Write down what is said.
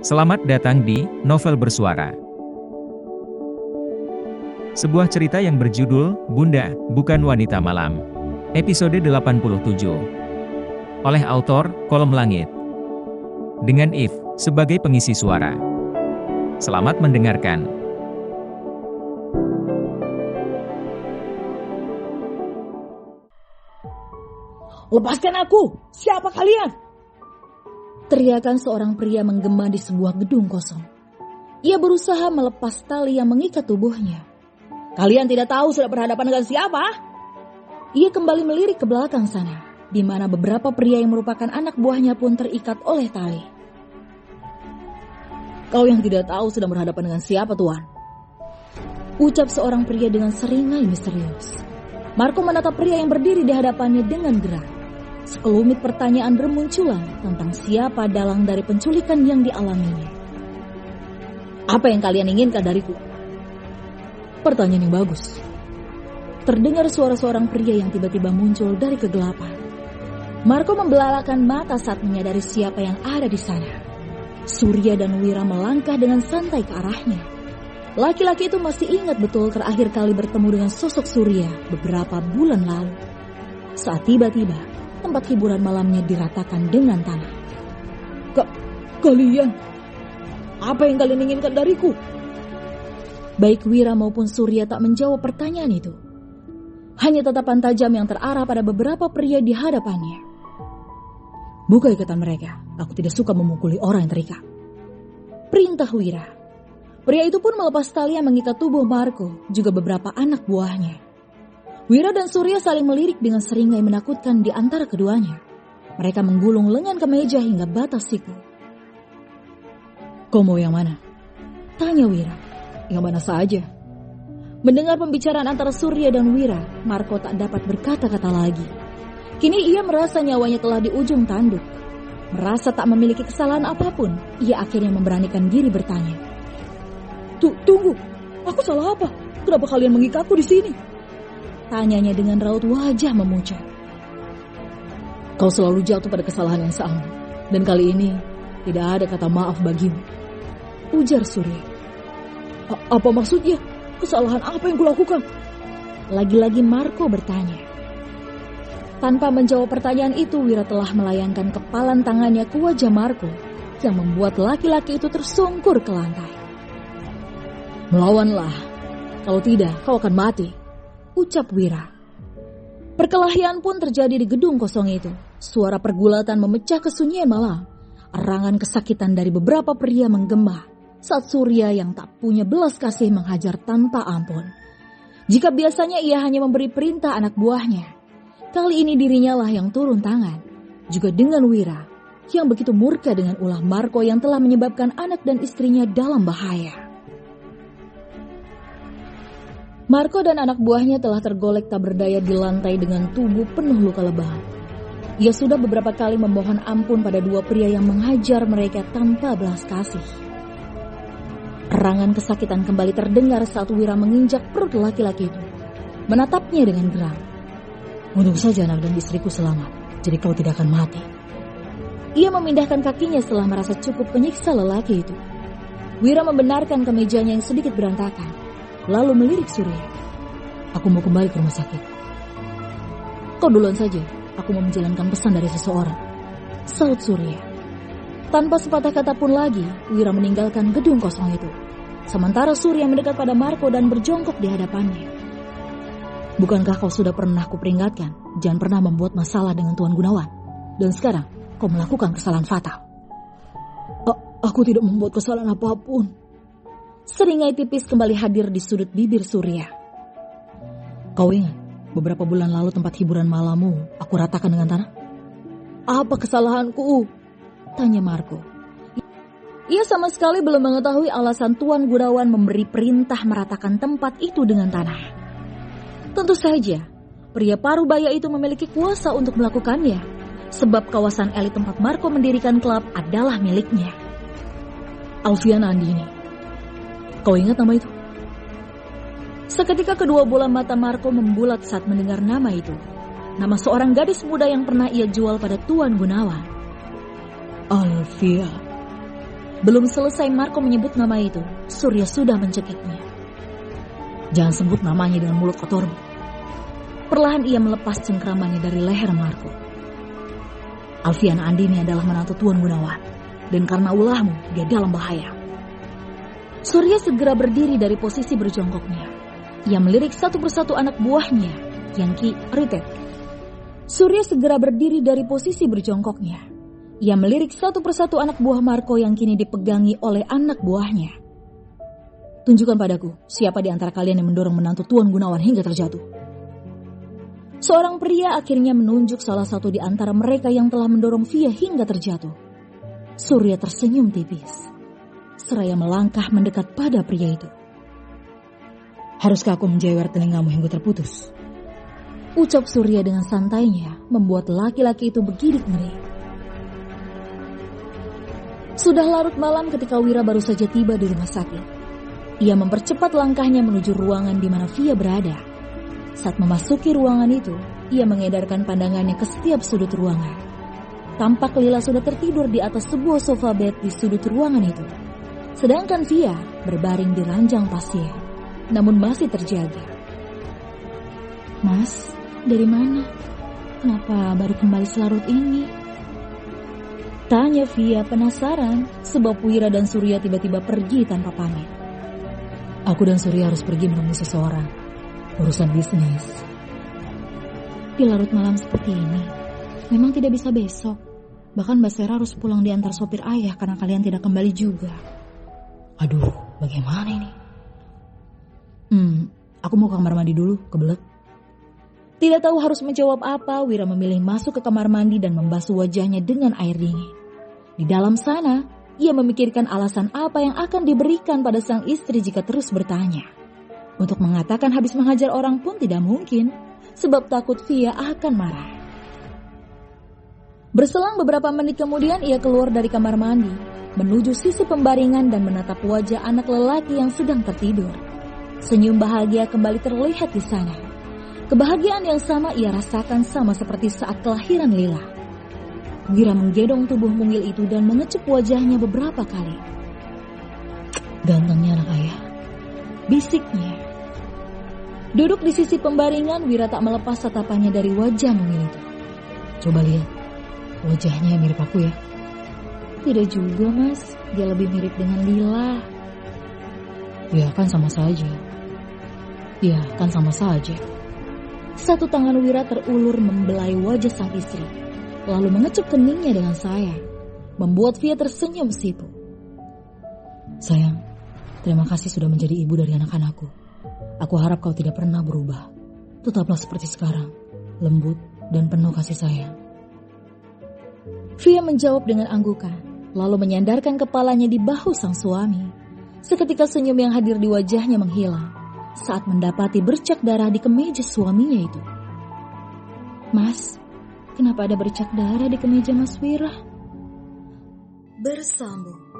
Selamat datang di Novel Bersuara. Sebuah cerita yang berjudul Bunda, Bukan Wanita Malam. Episode 87. Oleh autor Kolom Langit. Dengan If sebagai pengisi suara. Selamat mendengarkan. Lepaskan aku! Siapa kalian? Teriakan seorang pria menggema di sebuah gedung kosong. Ia berusaha melepas tali yang mengikat tubuhnya. Kalian tidak tahu sudah berhadapan dengan siapa? Ia kembali melirik ke belakang sana, di mana beberapa pria yang merupakan anak buahnya pun terikat oleh tali. Kau yang tidak tahu sedang berhadapan dengan siapa, Tuan? Ucap seorang pria dengan seringai misterius. Marco menatap pria yang berdiri di hadapannya dengan gerak. Sekelumit pertanyaan bermunculan tentang siapa dalang dari penculikan yang dialaminya. Apa yang kalian inginkan dariku? Pertanyaan yang bagus. Terdengar suara seorang pria yang tiba-tiba muncul dari kegelapan. Marco membelalakan mata saat menyadari siapa yang ada di sana. Surya dan Wira melangkah dengan santai ke arahnya. Laki-laki itu masih ingat betul terakhir kali bertemu dengan sosok Surya beberapa bulan lalu. Saat tiba-tiba tempat hiburan malamnya diratakan dengan tanah. Kalian, apa yang kalian inginkan dariku? Baik Wira maupun Surya tak menjawab pertanyaan itu. Hanya tatapan tajam yang terarah pada beberapa pria di hadapannya. Buka ikatan mereka, aku tidak suka memukuli orang yang terikat. Perintah Wira. Pria itu pun melepas tali yang mengikat tubuh Marco, juga beberapa anak buahnya. Wira dan Surya saling melirik dengan seringai menakutkan di antara keduanya. Mereka menggulung lengan ke meja hingga batas siku. Kau mau yang mana? Tanya Wira. Yang mana saja. Mendengar pembicaraan antara Surya dan Wira, Marco tak dapat berkata-kata lagi. Kini ia merasa nyawanya telah di ujung tanduk. Merasa tak memiliki kesalahan apapun, ia akhirnya memberanikan diri bertanya. Tunggu, aku salah apa? Kenapa kalian mengikatku di sini? Tanyanya dengan raut wajah memucat. Kau selalu jatuh pada kesalahan yang sama. Dan kali ini tidak ada kata maaf bagimu. Ujar Surya. Apa maksudnya? Kesalahan apa yang kulakukan? Lagi-lagi Marco bertanya. Tanpa menjawab pertanyaan itu, Wira telah melayangkan kepalan tangannya ke wajah Marco yang membuat laki-laki itu tersungkur ke lantai. Melawanlah. Kalau tidak, kau akan mati. Ucap Wira. Perkelahian pun terjadi di gedung kosong itu. Suara pergulatan memecah kesunyian malam. Erangan kesakitan dari beberapa pria menggema saat Surya yang tak punya belas kasih menghajar tanpa ampun. Jika biasanya ia hanya memberi perintah anak buahnya, kali ini dirinya lah yang turun tangan. Juga dengan Wira yang begitu murka dengan ulah Marco yang telah menyebabkan anak dan istrinya dalam bahaya. Marco dan anak buahnya telah tergolek tak berdaya di lantai dengan tubuh penuh luka lebam. Ia sudah beberapa kali memohon ampun pada dua pria yang menghajar mereka tanpa belas kasih. Erangan kesakitan kembali terdengar saat Wira menginjak perut laki-laki itu. Menatapnya dengan geram. Untung saja anak dan istriku selamat, jadi kau tidak akan mati. Ia memindahkan kakinya setelah merasa cukup menyiksa lelaki itu. Wira membenarkan kemejanya yang sedikit berantakan. Lalu melirik Surya. Aku mau kembali ke rumah sakit. Kau duluan saja, aku mau menjalankan pesan dari seseorang. Saut Surya. Tanpa sepatah kata pun lagi, Wira meninggalkan gedung kosong itu. Sementara Surya mendekat pada Marco dan berjongkok di hadapannya. Bukankah kau sudah pernah kuperingatkan, jangan pernah membuat masalah dengan Tuan Gunawan? Dan sekarang, kau melakukan kesalahan fatal. Aku tidak membuat kesalahan apapun. Seringai tipis kembali hadir di sudut bibir Surya. Kau ingat, beberapa bulan lalu tempat hiburan malammu aku ratakan dengan tanah? Apa kesalahanku? Tanya Marco. Ia sama sekali belum mengetahui alasan Tuan Gunawan memberi perintah meratakan tempat itu dengan tanah. Tentu saja, pria parubaya itu memiliki kuasa untuk melakukannya, sebab kawasan elit tempat Marco mendirikan klub adalah miliknya. Alfiana Andini. Kau ingat nama itu? Seketika kedua bola mata Marco membulat saat mendengar nama itu. Nama seorang gadis muda yang pernah ia jual pada Tuan Gunawan. Alfia. Belum selesai Marco menyebut nama itu, Surya sudah mencekiknya. Jangan sebut namanya dengan mulut kotormu. Perlahan ia melepas cengkramannya dari leher Marco. Alfian Andini adalah menantu Tuan Gunawan, dan karena ulahmu dia dalam bahaya. Surya segera berdiri dari posisi berjongkoknya. Ia melirik satu persatu anak buahnya yang Ritet. Surya segera berdiri dari posisi berjongkoknya. Ia melirik satu persatu anak buah Marco yang kini dipegangi oleh anak buahnya. Tunjukkan padaku siapa di antara kalian yang mendorong menantu Tuan Gunawan hingga terjatuh. Seorang pria akhirnya menunjuk salah satu di antara mereka yang telah mendorong Via hingga terjatuh. Surya tersenyum tipis, seraya melangkah mendekat pada pria itu. Haruskah aku menjewer telingamu hingga terputus? Ucap Surya dengan santainya membuat laki-laki itu bergidik ngeri. Sudah larut malam ketika Wira baru saja tiba di rumah sakit. Ia mempercepat langkahnya menuju ruangan di mana Via berada. Saat memasuki ruangan itu, ia mengedarkan pandangannya ke setiap sudut ruangan. Tampak Lila sudah tertidur di atas sebuah sofa bed di sudut ruangan itu. Sedangkan Via berbaring di ranjang pasien, namun masih terjaga. Mas, dari mana? Kenapa baru kembali selarut ini? Tanya Via penasaran sebab Wira dan Surya tiba-tiba pergi tanpa pamit. Aku dan Surya harus pergi menemui seseorang. Urusan bisnis. Di larut malam seperti ini, memang tidak bisa besok. Bahkan Mbak Sera harus pulang diantar sopir ayah karena kalian tidak kembali juga. Aduh, bagaimana ini? Aku mau ke kamar mandi dulu, kebelet. Tidak tahu harus menjawab apa, Wira memilih masuk ke kamar mandi dan membasuh wajahnya dengan air dingin. Di dalam sana, ia memikirkan alasan apa yang akan diberikan pada sang istri jika terus bertanya. Untuk mengatakan habis menghajar orang pun tidak mungkin, sebab takut Via akan marah. Berselang beberapa menit kemudian ia keluar dari kamar mandi, menuju sisi pembaringan dan menatap wajah anak lelaki yang sedang tertidur. Senyum bahagia kembali terlihat di sana. Kebahagiaan yang sama ia rasakan sama seperti saat kelahiran Lila. Wira menggendong tubuh mungil itu dan mengecup wajahnya beberapa kali. Gantengnya anak ayah, bisiknya. Duduk di sisi pembaringan, Wira tak melepas tatapannya dari wajah mungil itu. Coba lihat, wajahnya mirip aku ya. Tidak juga mas, dia lebih mirip dengan Lila. Ya kan sama saja. Satu tangan Wira terulur membelai wajah sang istri, lalu mengecup keningnya dengan sayang, membuat Via tersenyum sipu. Sayang, terima kasih sudah menjadi ibu dari anak-anakku. Aku harap kau tidak pernah berubah. Tetaplah seperti sekarang, lembut dan penuh kasih sayang. Via menjawab dengan anggukan, lalu menyandarkan kepalanya di bahu sang suami. Seketika senyum yang hadir di wajahnya menghilang saat mendapati bercak darah di kemeja suaminya itu. Mas, kenapa ada bercak darah di kemeja Mas Wira? Bersambung.